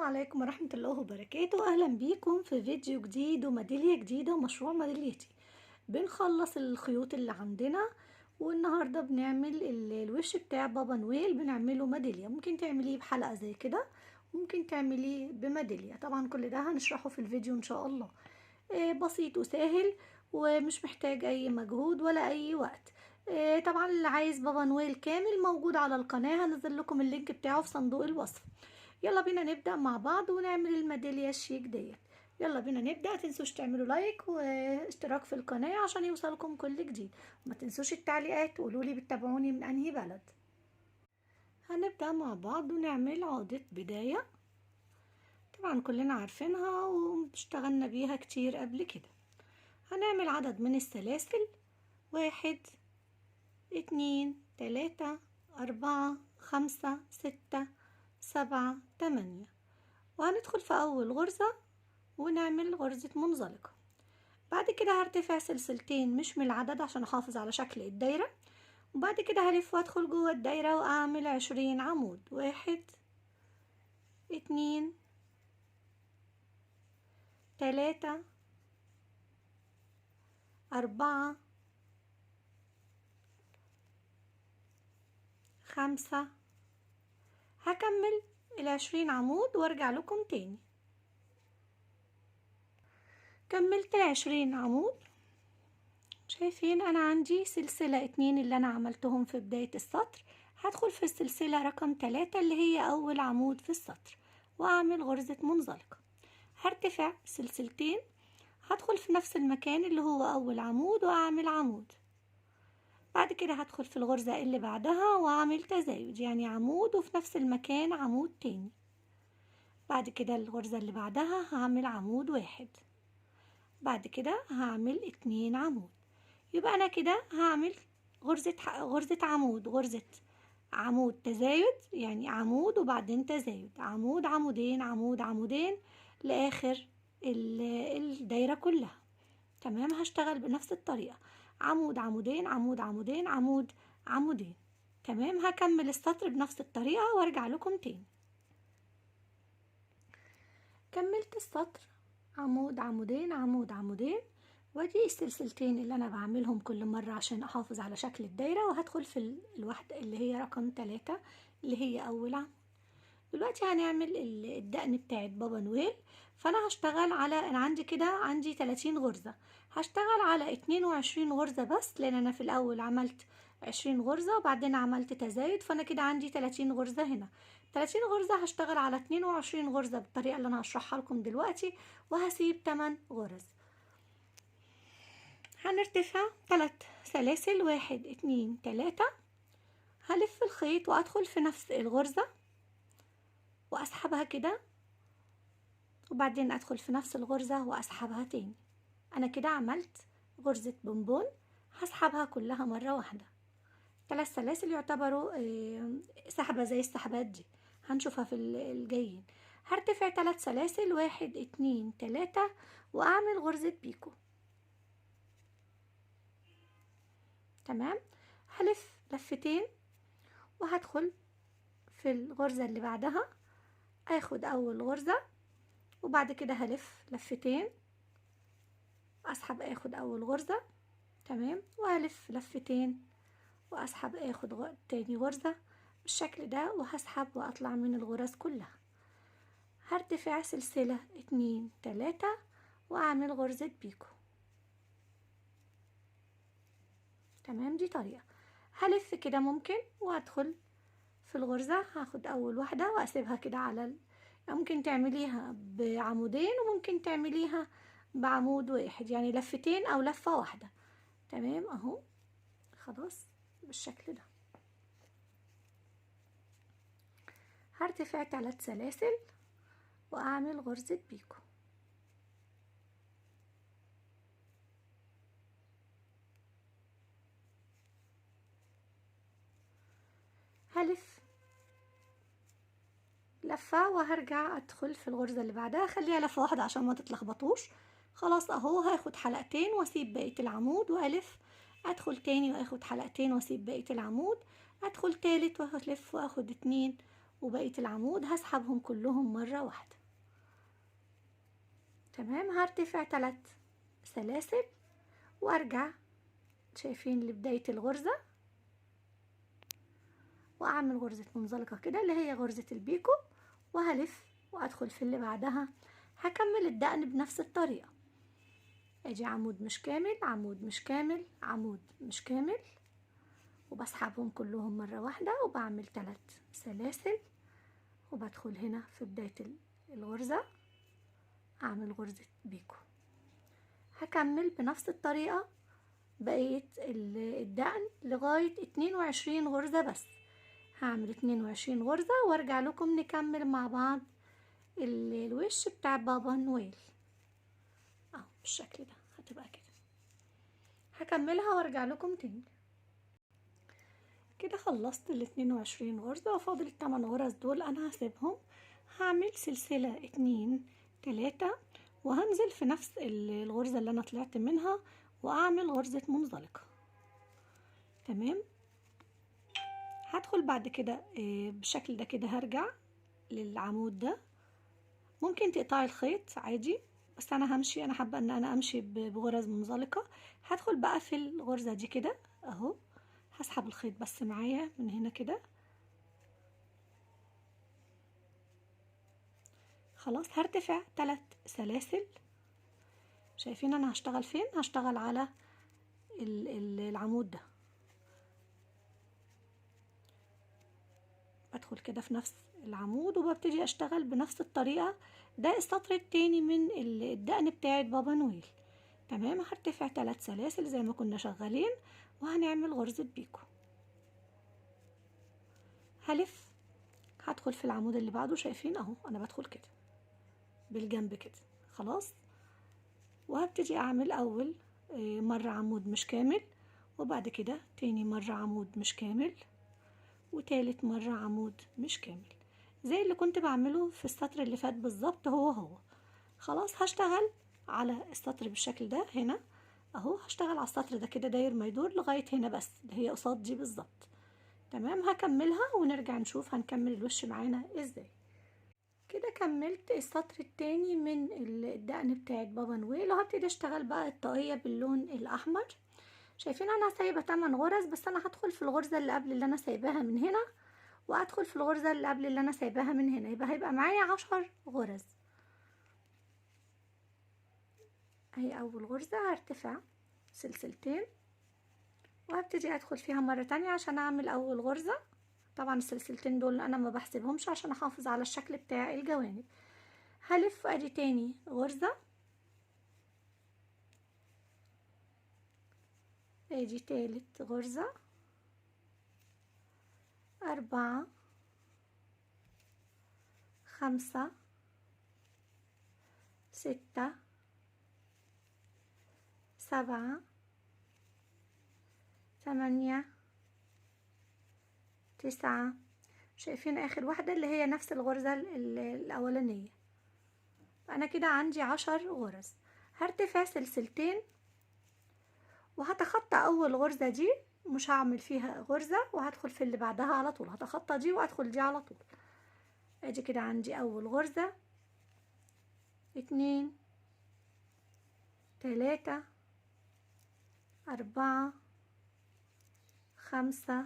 عليكم ورحمة الله وبركاته. أهلا بيكم في فيديو جديد وميدالية جديدة ومشروع ميداليتي. بنخلص الخيوط اللي عندنا، والنهاردة بنعمل الوش بتاع بابا نويل، بنعمله ميدالية. ممكن تعمليه بحلقة زي كده، ممكن تعمليه بميدالية. طبعا كل ده هنشرحه في الفيديو إن شاء الله. بسيط وسهل ومش محتاج أي مجهود ولا أي وقت. طبعا اللي عايز بابا نويل كامل موجود على القناة، هنزل لكم اللينك بتاعه في صندوق الوصف. يلا بينا نبدأ مع بعض ونعمل الميدالية الشيك ديت. يلا بينا نبدأ. متنسوش تعملوا لايك واشتراك في القناة عشان يوصلكم كل جديد، وما تنسوش التعليقات وقولولي بتتابعوني من انهي بلد. هنبدأ مع بعض ونعمل عقدة بداية، طبعا كلنا عارفينها واشتغلنا بيها كتير قبل كده. هنعمل عدد من السلاسل: 1 2 3 4 5 6 7 8، وهندخل في أول غرزة ونعمل غرزة منزلقة. بعد كده هرتفع سلسلتين مش من العدد عشان احافظ على شكل الدايرة، وبعد كده هلف وادخل جوه الدايرة واعمل 20 عمود. 1 2 3 4 5. هكمل 20 عمود وارجع لكم تاني. كملت 20 عمود. شايفين انا عندي سلسلة 2 اللي انا عملتهم في بداية السطر. هدخل في السلسلة رقم 3 اللي هي اول عمود في السطر واعمل غرزة منزلقة. هرتفع سلسلتين، هدخل في نفس المكان اللي هو اول عمود واعمل عمود. بعد كده هدخل في الغرزة اللي بعدها واعمل تزايد، يعني عمود وفي نفس المكان عمود تاني. بعد كده الغرزة اللي بعدها هعمل عمود 1. بعد كده هعمل 2 عمود. يبقى انا كده هعمل غرزة عمود، غرزة عمود تزايد، يعني عمود وبعدين تزايد، عمود عمودين عمود عمودين لاخر الدايرة كلها. تمام. هشتغل بنفس الطريقة: عمود عمودين عمود عمودين عمود عمودين. تمام. هكمل السطر بنفس الطريقة وارجع لكم تاني. كملت السطر عمود عمودين عمود عمودين، ودي السلسلتين اللي انا بعملهم كل مرة عشان احافظ على شكل الدايرة، وهدخل في الواحدة اللي هي رقم 3 اللي هي اول عمود. دلوقتي هنعمل الدقن بتاعت بابا نويل. فانا هشتغل على، انا عندي كده عندي 30 غرزة، هشتغل على 22 غرزة بس، لان انا في الاول عملت 20 غرزة وبعدين عملت تزايد، فانا كده عندي 30 غرزة هنا. 30 غرزة هشتغل على 22 غرزة بالطريقة اللي انا هشرحها لكم دلوقتي، وهسيب 8 غرز. هنرتفع 3 سلاسل: 1 2 3. هلف الخيط وادخل في نفس الغرزة واسحبها كده، وبعدين ادخل في نفس الغرزة واسحبها تاني. انا كده عملت غرزة بونبون، هسحبها كلها مرة واحدة. 3 سلاسل يعتبروا سحبة زي السحبات دي، هنشوفها في الجايين. هرتفع 3 سلاسل: 1 2 3، واعمل غرزة بيكو. تمام. هلف لفتين وهدخل في الغرزة اللي بعدها، اخد اول غرزة وبعد كده هلف لفتين، اسحب اخد اول غرزة. تمام. وهلف لفتين واسحب اخد تاني غرزة بالشكل ده، وهسحب واطلع من الغرز كلها. هرتفع سلسلة 2 3 واعمل غرزة بيكو. تمام. دي طريقة. هلف كده ممكن وادخل في الغرزة، هاخد اول واحدة واسيبها كده على ممكن تعمليها بعمودين وممكن تعمليها بعمود واحد، يعني لفتين او لفة واحدة. تمام. اهو خلاص بالشكل ده. هرتفع 3 سلاسل واعمل غرزة بيكو. هلف لفة وهرجع ادخل في الغرزة اللي بعدها، خليها لفة واحدة عشان ما تتلخبطوش. خلاص اهو هاخد حلقتين واسيب بقية العمود والف، ادخل تاني واخد حلقتين واسيب بقية العمود، ادخل تالت والف واخد 2 وبقية العمود هسحبهم كلهم مرة واحدة. تمام، هرتفع 3 سلاسل وارجع شايفين لبداية الغرزة، واعمل غرزة منزلقة كده اللي هي غرزة البيكو، وهلف وادخل في اللي بعدها. هكمل الدقن بنفس الطريقة، اجي عمود مش كامل، عمود مش كامل، عمود مش كامل، وبسحبهم كلهم مرة واحدة، وبعمل 3 سلاسل، وبدخل هنا في بداية الغرزة اعمل غرزة بيكو. هكمل بنفس الطريقة بقية الدقن لغاية 22 غرزة بس. هعمل 22 غرزة وارجع لكم نكمل مع بعض الوش بتاع بابا نويل اهو بالشكل ده، هتبقى كده. هكملها وارجع لكم تاني. كده خلصت ال 22 غرزة، وفاضل ال8 غرز دول انا هسيبهم. هعمل سلسلة 2 3 وهنزل في نفس الغرزة اللي انا طلعت منها واعمل غرزة منزلقة. تمام، هدخل بعد كده بالشكل ده كده، هرجع للعمود ده. ممكن تقطعي الخيط عادي، بس انا همشي، انا حابه ان انا امشي بغرز منزلقه. هدخل بقى في الغرزه دي كده اهو، هسحب الخيط بس معايا من هنا كده. خلاص، هرتفع 3 سلاسل. شايفين انا هشتغل فين؟ هشتغل على العمود ده. بدخل كده في نفس العمود وببتدي اشتغل بنفس الطريقه. ده السطر التاني من الدقن بتاعت بابا نويل. تمام، هرتفع 3 سلاسل زي ما كنا شغالين، وهنعمل غرزة بيكو. هلف، هدخل في العمود اللي بعده. شايفين اهو انا بدخل كده بالجنب كده. خلاص، وهبتدي اعمل اول مرة عمود مش كامل، وبعد كده تاني مرة عمود مش كامل، وتالت مرة عمود مش كامل، زي اللي كنت بعمله في السطر اللي فات بالظبط هو. خلاص، هشتغل على السطر بالشكل ده هنا اهو. هشتغل على السطر ده كده داير ما يدور لغاية هنا بس، اللي هي قصاد دي بالظبط. تمام، هكملها ونرجع نشوف هنكمل الوش معانا ازاي. كده كملت السطر التاني من الدقن بتاعت بابا نويل، وهبتدي اشتغل بقى الطاقية باللون الاحمر. شايفين انا سايبة 8 غرز، بس انا هدخل في الغرزة اللي قبل اللي انا سايباها من هنا، وادخل في الغرزة اللي قبل اللي انا سايباها من هنا، يبقى هيبقى معايا 10 غرز. اهي اول غرزة، هرتفع سلسلتين وهبتدي ادخل فيها مرة تانية عشان اعمل اول غرزة. طبعا السلسلتين دول انا ما بحسبهمش عشان احافظ على الشكل بتاع الجوانب. هلف ادي تاني غرزة، ادي تالت غرزة، 4 5 6 7 8 9. شايفين اخر واحدة اللي هي نفس الغرزة الاولانية. انا كده عندي 10 غرز. هرتفع سلسلتين وهتخطى اول غرزة دي، مش هعمل فيها غرزة، وهدخل في اللي بعدها على طول. هتخطى دي وادخل دي على طول. ادي كده عندي اول غرزة، 2 3 4 5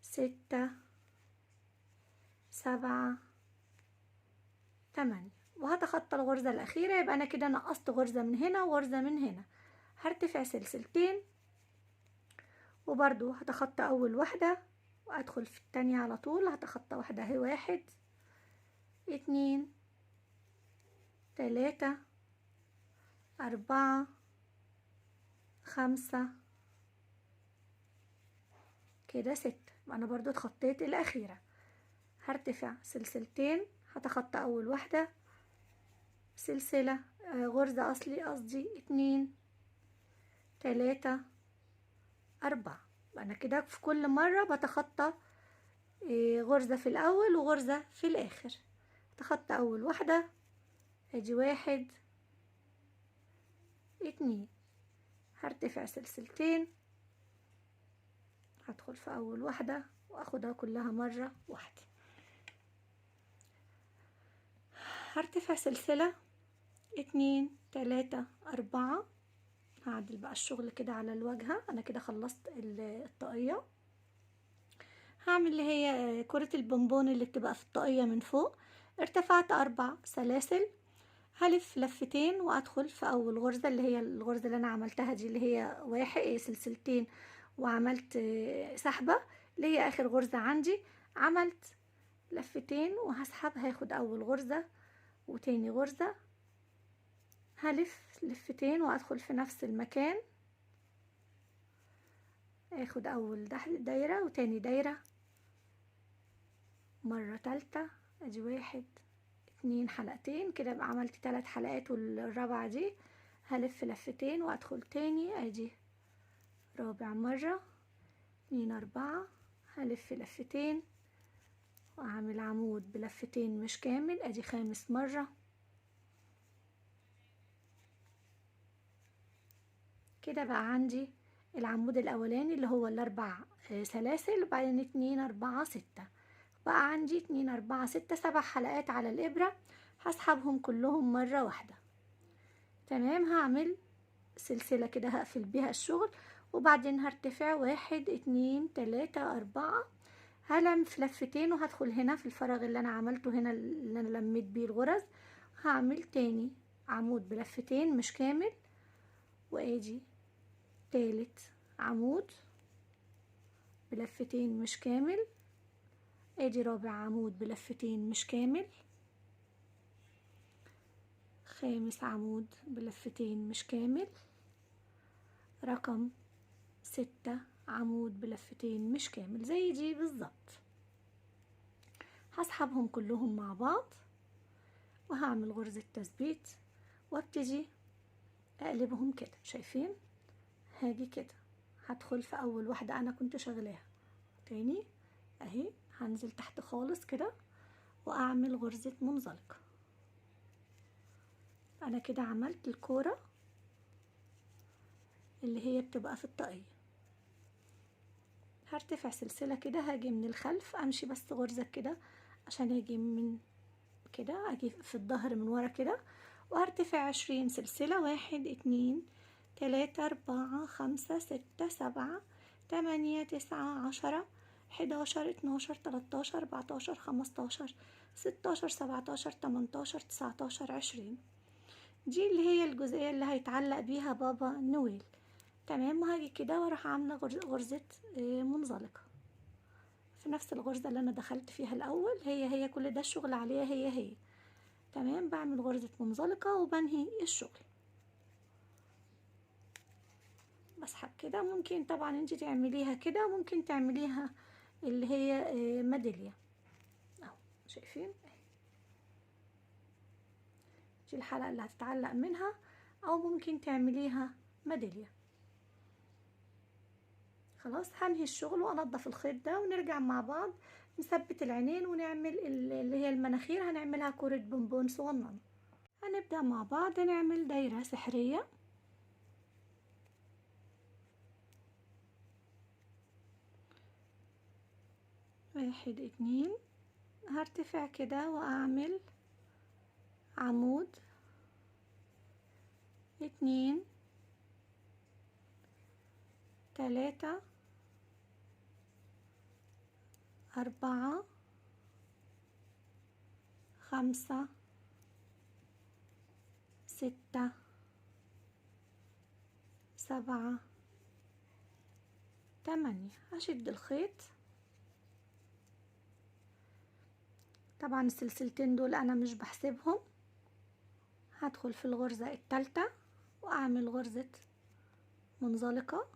6 7 8، وهتخطى الغرزة الأخيرة. يبقى أنا كده نقصت غرزة من هنا وغرزة من هنا. هرتفع سلسلتين وبرضو هتخطى أول واحدة وأدخل في التانية على طول. هتخطى واحدة اهي، 1 2 3 4 5 كده 6. أنا برضو اتخطيت الأخيرة. هرتفع سلسلتين، هتخطى أول واحدة سلسلة غرزة قصدي 2 3 4. أنا كده في كل مرة بتخطى غرزة في الأول وغرزة في الآخر. تخطى أول واحدة، ادي 1 2. هرتفع سلسلتين، هدخل في أول واحدة واخدها كلها مرة واحدة. هرتفع سلسلة 2 3 4. هعدل بقى الشغل كده على الواجهة. انا كده خلصت الطاقية. هعمل اللي هي كرة البونبون اللي بتبقى في الطاقية من فوق. ارتفعت 4 سلاسل، هلف لفتين وادخل في اول غرزة اللي هي الغرزة اللي انا عملتها دي، اللي هي واحد سلسلتين وعملت سحبة اللي هي اخر غرزة عندي. عملت لفتين وهسحب، هاخد اول غرزة وتاني غرزة، هلف لفتين وادخل في نفس المكان، اخد اول دايرة وتاني دايرة مرة تالتة. ادي واحد اتنين حلقتين كده، يبقى عملت 3 حلقات، والرابعة دي هلف لفتين وادخل تاني. ادي رابع مرة 2 4. هلف لفتين واعمل عمود بلفتين مش كامل. ادي خامس مرة كده. بقى عندي العمود الاولاني اللي هو الاربع سلاسل، وبعدين 2 4 6. بقى عندي 2 4 6 7 حلقات على الابرة. هسحبهم كلهم مرة واحدة. تمام. هعمل سلسلة كده هقفل بيها الشغل، وبعدين هرتفع 1 2 3 4. هلم في لفتين وهدخل هنا في الفراغ اللي انا عملته هنا اللي انا لميت بيه الغرز. هعمل تاني عمود بلفتين مش كامل، وادي تالت عمود بلفتين مش كامل، ادي رابع عمود بلفتين مش كامل، خامس عمود بلفتين مش كامل، رقم 6 عمود بلفتين مش كامل زي دي بالظبط. هسحبهم كلهم مع بعض وهعمل غرزة تثبيت وابتدي اقلبهم كده. شايفين؟ هاجي كده هدخل في اول واحدة انا كنت شغلاها تاني اهي، هنزل تحت خالص كده واعمل غرزة منزلقة. انا كده عملت الكورة اللي هي بتبقى في الطاقية. هرتفع سلسلة كده، هاجي من الخلف امشي بس غرزة كده عشان اجي من كده، اجي في الظهر من ورا كده، وهرتفع 20 سلسلة. 1 2 3 4 5 6 7 8 9 10 11 12 13 14 15 16 17 18 19 20. دي اللي هي الجزئية اللي هيتعلق بيها بابا نويل. تمام. وهاجي كده واروح عاملة غرزة منزلقة في نفس الغرزة اللي انا دخلت فيها الاول. هي كل ده الشغل عليها هي. تمام. بعمل غرزة منزلقة وبنهي الشغل. بسحب كده. ممكن طبعا انت تعمليها كده، ممكن تعمليها اللي هي ميدالية اهو. شايفين؟ دي الحلقة اللي هتتعلق منها، او ممكن تعمليها ميدالية. خلاص هنهي الشغل وانضف الخيط ده ونرجع مع بعض نثبت العينين ونعمل اللي هي المناخير. هنعملها كرة بونبون صغننة. هنبدأ مع بعض نعمل دايرة سحرية. 1 2. هرتفع كده واعمل عمود 2 3 4 5 6 7 8. هشد الخيط. طبعا السلسلتين دول انا مش بحسبهم. هدخل في الغرزة الثالثة واعمل غرزة منزلقة.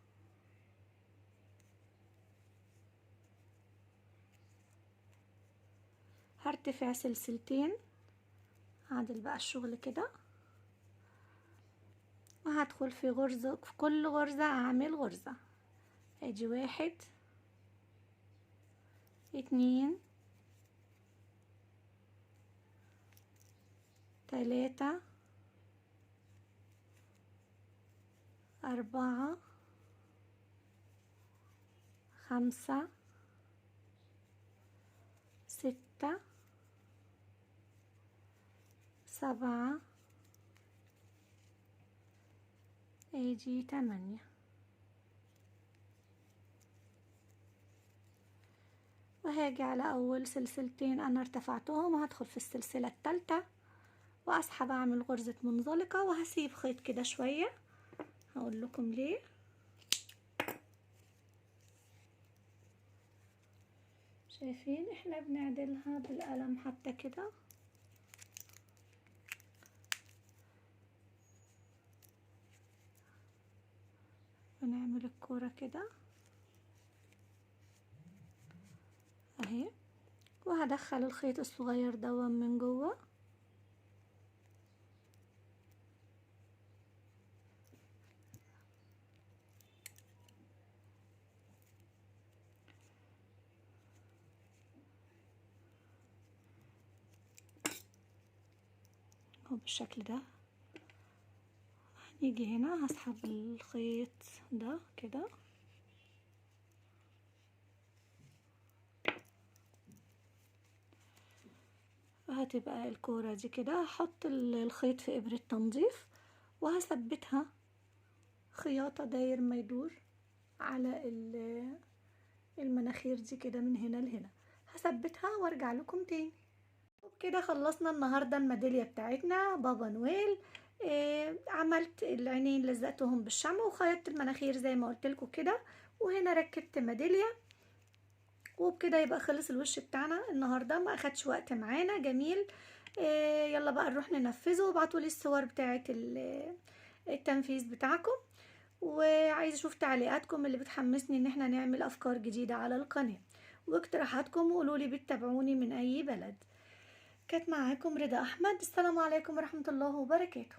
هرتفع سلسلتين، هعدل بقى الشغل كده، وهدخل في غرزة، في كل غرزة اعمل غرزة. ادي 1 2 3 4 5 6 7 اجي 8. وهاجي على اول سلسلتين انا ارتفعتهم وهدخل في السلسلة التالتة واسحب، اعمل غرزة منزلقة وهسيب خيط كده شوية، هقول لكم ليه. شايفين احنا بنعدلها بالقلم حتى كده، ونعمل الكورة كده اهي، وهدخل الخيط الصغير ده من جوه اهو بالشكل ده. هنيجي هنا هسحب الخيط ده كده وهتبقى الكورة دي كده. هحط الخيط في ابرة تنظيف وهثبتها خياطة داير ما يدور على المناخير دي كده من هنا لهنا، هثبتها وارجع لكم تاني. وبكده خلصنا النهارده الميدالية بتاعتنا بابا نويل. عملت العينين لزقتهم بالشمع وخيطت المناخير زي ما قلت لكم كده، وهنا ركبت ميدالية. وبكده يبقى خلص الوش بتاعنا النهارده، ما اخدش وقت معانا، جميل. يلا بقى نروح ننفذه، وابعتولي الصور بتاعت التنفيذ بتاعكم، وعايزه اشوف تعليقاتكم اللي بتحمسني ان احنا نعمل افكار جديده على القناه، واقتراحاتكم، وقولولي بتتابعوني من اي بلد. كانت معاكم رضا احمد، السلام عليكم ورحمه الله وبركاته.